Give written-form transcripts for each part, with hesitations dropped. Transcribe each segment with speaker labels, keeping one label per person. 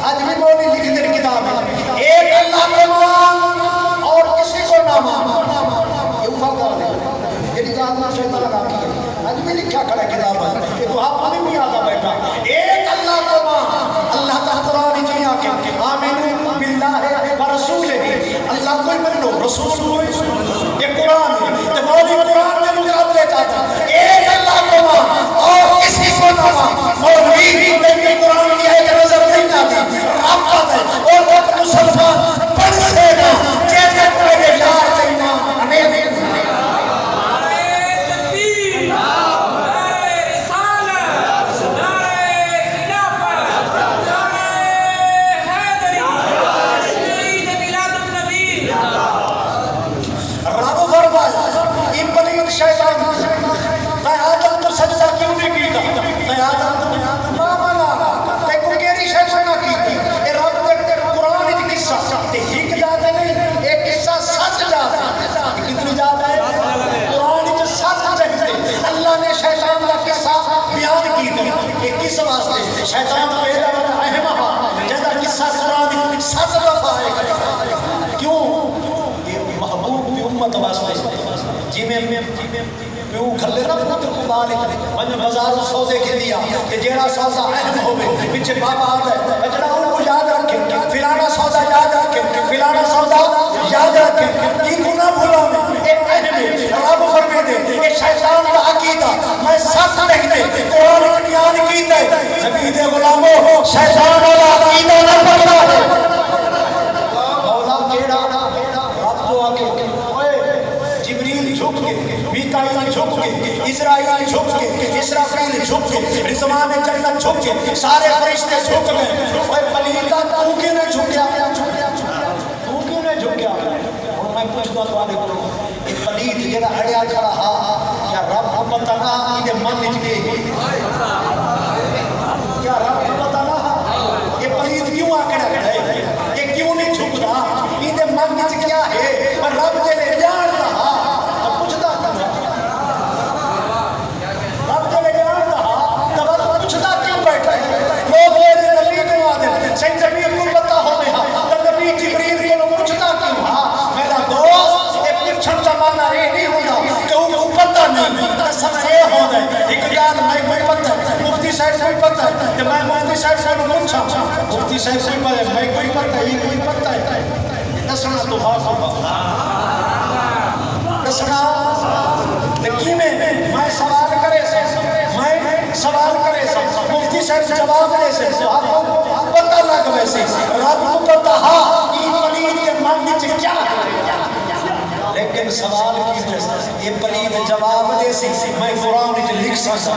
Speaker 1: آج بھی مولوی لکھ دے کتاب ہے ایک اللہ کو مان اور کسی کو نہ مان، یہ وفادار ہے، یہ ذات نہ شیطان لگا کی آج بھی لکھا کھڑا کتاب ہے کہ تو آپ پانی بھی آگا بیٹھا ایک اللہ کو مان۔ اللہ کا قرآن کی آنکھیں آمینو باللہ و رسول اللہ کوئی منو رسول کوئی، یہ قرآن ہے تو مولوی قرآن میں مقابلے چاہتا ایک اللہ کو مان اور کسی کو نہ مان۔ مولوی نے قرآن کی ایک نظر نہیں آتی رب آتا ہے اور وہ مسلمان پڑھ سے نا جیسے پڑھے یار چاہینا ہمیں شیطان پہلا اہم جیسا قصہ قرآن سات دفعہ ہے کیوں یہ محبوب کی امت واسطے جی میں پیو کھلے نہ پتر کو بارے میں بازار سودے کے دیا کہ جیڑا سودا اہم ہوئے پیچھے بابا آتا ہے اجڑا ان کو یاد رکھے فلانا سودا یاد رکھے فلانا سودا یاد رکھے یہ کو نہ بھولا میں ایک اہم ہے رب فرمے دے یہ شیطان کا عقیدہ میں ساتھ نہیں دے قرآن کا بیان کیتا ہے نبی دے غلاموں شیطان والا عقیدہ نہ پڑھنا ہے مولا کیڑا رب تو آگے جبریل جھک کے میکائیل جھک کے اسرائیل جھک کے اسرافیل جھک کے رضوان جنت جھک کے سارے فرشتے جھک گئے اوے پلیتا تو کیوں نہیں جھکیا تو کیوں نہیں جھکیا اور میں پوچھتا تو آنے کو یہ پلیت جیڑا اڑیا کر رہا کیا رب پتہ نہ یہ من وچ کے کیا رب پتہ نہ یہ پلیت کیوں آکڑا ہے یہ کیوں نہیں جھکتا یہ من وچ کیا ہے اور رب جے جان رہا مفتی صاحب کوئی پتہ ہے کہ میں مفتی صاحب سے پوچھا مفتی صاحب سے میں کوئی پتہ ہے یہ کوئی پتہ ہے دسنا تو بات دسنا لیکن میں سوال کرے میں سوال کرے مفتی صاحب جواب دے سے پتہ لگ ویسے رب کو پتہ ہاں یہ پلید کے من وچ کیا لیکن سوال کی یہ پلید جواب دے سی میں قرآن وچ لکھ سکتا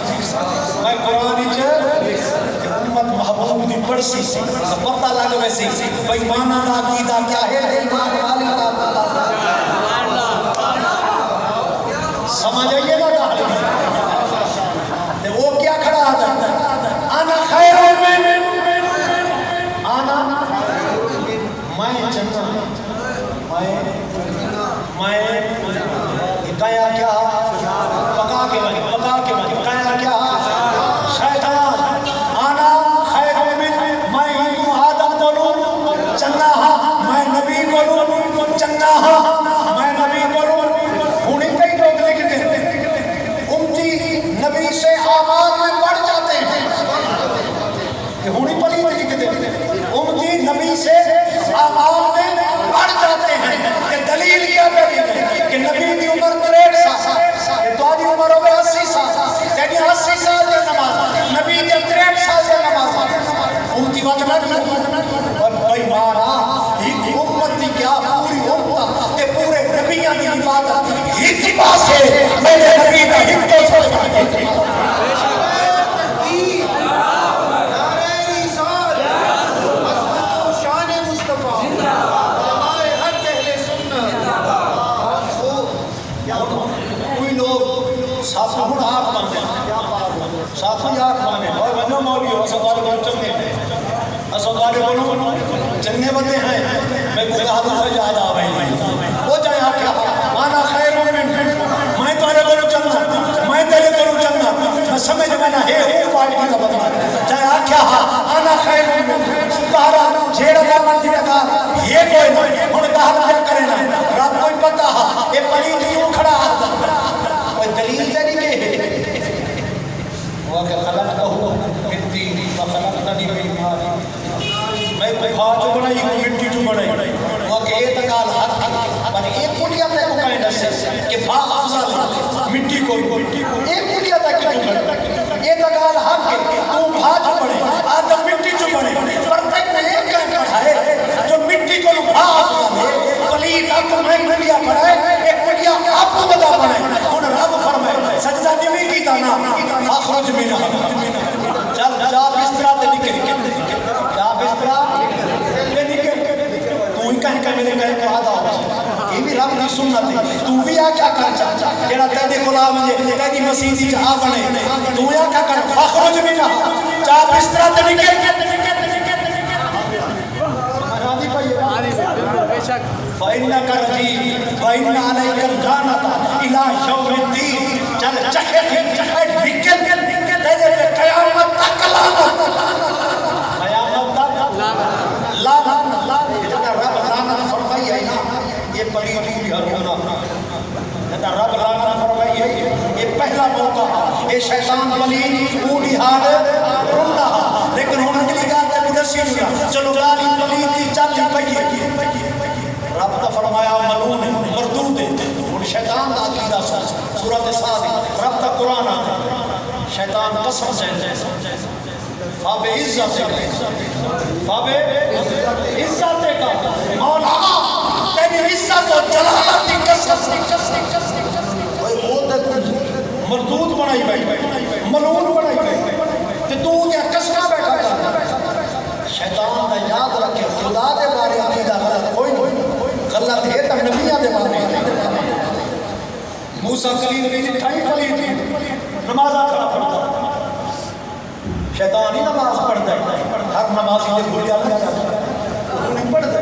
Speaker 1: میں قرآن وچ امت محبوب دی پڑھ سی پتہ لگ ویسی بھئی مانا دا عقیدہ کیا ہے ایمان والی دا پتہ سمجھ آئیے نا گل وہ کیا کھڑا ہے انا خیر من انا میں جنت میں کیا کیا پکا کے کیا شیطان آنا خیر من میں ہوں آدم بولوں چنگا ہاں میں نبی بولوں چنگا ہاں میں نبی بولوں ہونی کئی لوگ لکھتے ہیں امتی نبی سے آواز میں پڑھ جاتے ہیں کہ ہونی پلی لکھتے ہیں امتی نبی سے آواز میں پڑھ جاتے ہیں کہ دلیل کیا ہے کہ نبی کی عمر 63 سال کہ تاری عمر ہوگا 80 سال یعنی 80 سال کے نماز نبی کے 63 سال کے نماز امتی وقت نہ اور بھائی مانا ہی امت کی کیا پوری امت کہ پورے نبیان کی عبادت ہی کی بات ہے میرے نبی کا ہی تو سوچا چنگے بندے ہیں میں کوئی حدث سے یاد آ رہی ہیں وہ جائے کیا آنا خیر میں تارے کروں چنگا میں تیرے کروں چنگا میں سمجھ میں نہ ہے پارٹی کا بدلا جائے کیا آنا خیر بارہ میں کوئی کھا جو بنائی کوئی مٹی جو بنائی وہ کہ یہ تکال حق پر ایک کلیہ تے کو کہیں دسے کہ بھا افضل مٹی کو ایک کلیہ تے کی جو بنے یہ تکال حق ہے تو بھا جو بنے آدم مٹی جو بنے پر تک میں ایک کہیں پڑھائے جو مٹی کو بھا افضل ہے پلید اب تو میں کلیہ پڑھائے ایک کلیہ آپ کو بدا بنے ان رب فرمائے سجدہ نمی کی تانا فاخرج منہ چل جا بسترہ تے نکل جا بسترہ تے نکل تو ہی کہیں میرے کہیں کہ آدھا ہو یہ بھی رب کی سنت ہے تو بھی آکھا کر چاہتا کہنا تیدے کلا مجھے تیدی مسیحی جہاں بنے تو بھی آکھا کر فاخرج منہ جا بسترہ تے نکل فَإِنَّكَ رَجِيمٌ وَإِنَّ عَلَيْكَ الْلَعْنَةَ إِلَى يَوْمِ الدِّينِ چل چکے تھے نکل تیرے پہ قیامت تک لعنت جدا رب لعنت فرمائی ہے یہ پلیدی بھی ہرونا جدا رب لعنت فرمائی ہے یہ پہلا موقع یہ شیطان پلید اوڑی حال رونا لیکن ہون اگلی گاہ تے مدسی ہوگا چلو گالی پلید کی چالی پہیے رب نے فرمایا ملعون ہے مردود ہے اور شیطان دا عقیدہ سورۃ صاد رب کا قرآن آتا شیطان قسم سے فاب عزت فاب عزت کا مولا تیری عزت و جلالت کی قسم مردود بنائی بیٹھ ملعون بنائی بیٹھ کہ تو کیا قسمہ بیٹھا شیطان دا یاد رکھے خدا دے بارے عقیدہ غلط کوئی نہیں غلط ہے تب نبیہ دے بارے موسیٰ کلیم نے اٹھائی پلی تھی نمازہ کھڑا پڑھتا شیطانی نماز پڑھتا ہے ہر نمازی نے بھول جانا انہیں پڑھتا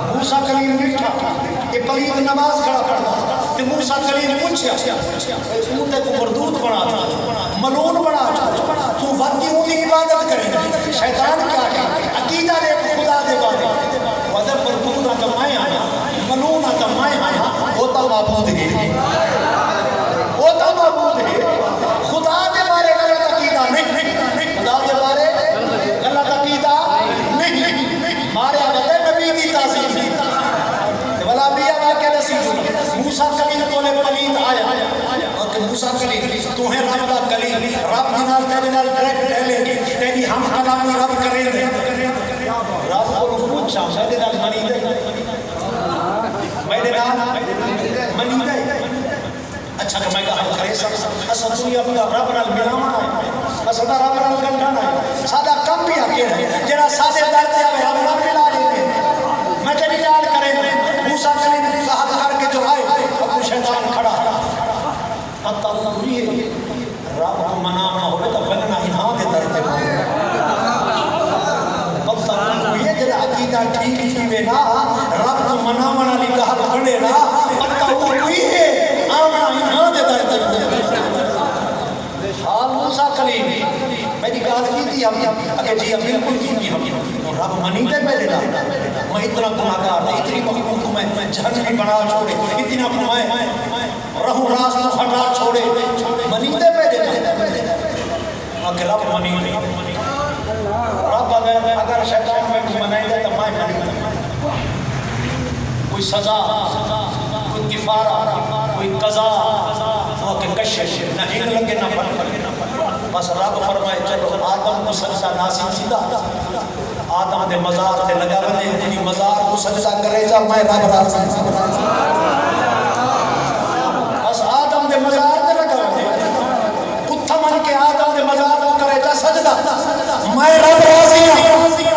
Speaker 1: موسیٰ کلیم نے اٹھا کہ پلی نماز کھڑا پڑھتا کہ موسیٰ کلیم نے پوچھا تو کو مردود بنا تھا ملعون بنا تھا تو وقتی ہوں کی عبادت کریں شیطان کیا ہے عقیدہ دے خدا دے بارے وَدَ مردود آتا میں آیا ملعون آتا میں آیا ہوتا معبود ہے ہوتا معبود ہے خدا دے بارے غلط عقیدہ نہیں خدا دے بارے غلط عقیدہ نہیں مارے آگتے نبی دی تعظیم ولا بیا واقع نصیب موسیٰ کلیم تولے پلید آیا اور کہ موسیٰ کلیم تو ہے رب دا کلیم رب دنال تیرے نال ڈریکٹ ڈیلے گی تیری ہم کلامی رب کریں دے رب کو پوچھا میرے نال منی دے میرے نال منی دے اچھا کہ میں کہا کرے سکتا اصلا دنیا اپنا رب نال ملاما ہے اصلا رب نال گنڈانا ہے سادہ کم بھی آکے ہے جرا سادے درد یا ہم رب ملا دیتے میں تیری یاد کریں موسیٰ کلیم نے کہا کر کے جو آئے ابو شیطان کھڑا پتہ ہوئی ہے رب کو منانا ہوئے تو وننا ہنہا دے درد پتہ ہوئی ہے جرا عقیدہ ٹھیک تھی میں نا رب کو منانا لی کہا بڑھے نا پتہ ہوئی ہے آمنا ہنہا دے درد حال موسیٰ کلیم میری بات کی تھی اگر جی بالکل کی ہم رب منی دے میں دینا میں اتنا گناہگار تھا اتنی مخلوق میں جہنمی بنا چھوڑے اتنا کمائے رہوں راست تو ہٹا چھوڑے منی دے میں دینا اگر رب منی رب اگر شیطان میں منائی دے تو میں منی کوئی سزا کوئی کفارہ کوئی قضا وہ کہ کشش نہیں لگے نہ پڑھ بس رب فرمائے چلو آدم کو سجدہ ناسی سیدھا آدم دے مزار تے لگا رہے تیری مزار کو سجدہ کرے جا میں رب راضی بس آدم دے مزار تے لگا رہے اتھا من کے آدم دے مزار کو کرے جا سجدہ میں رب راضی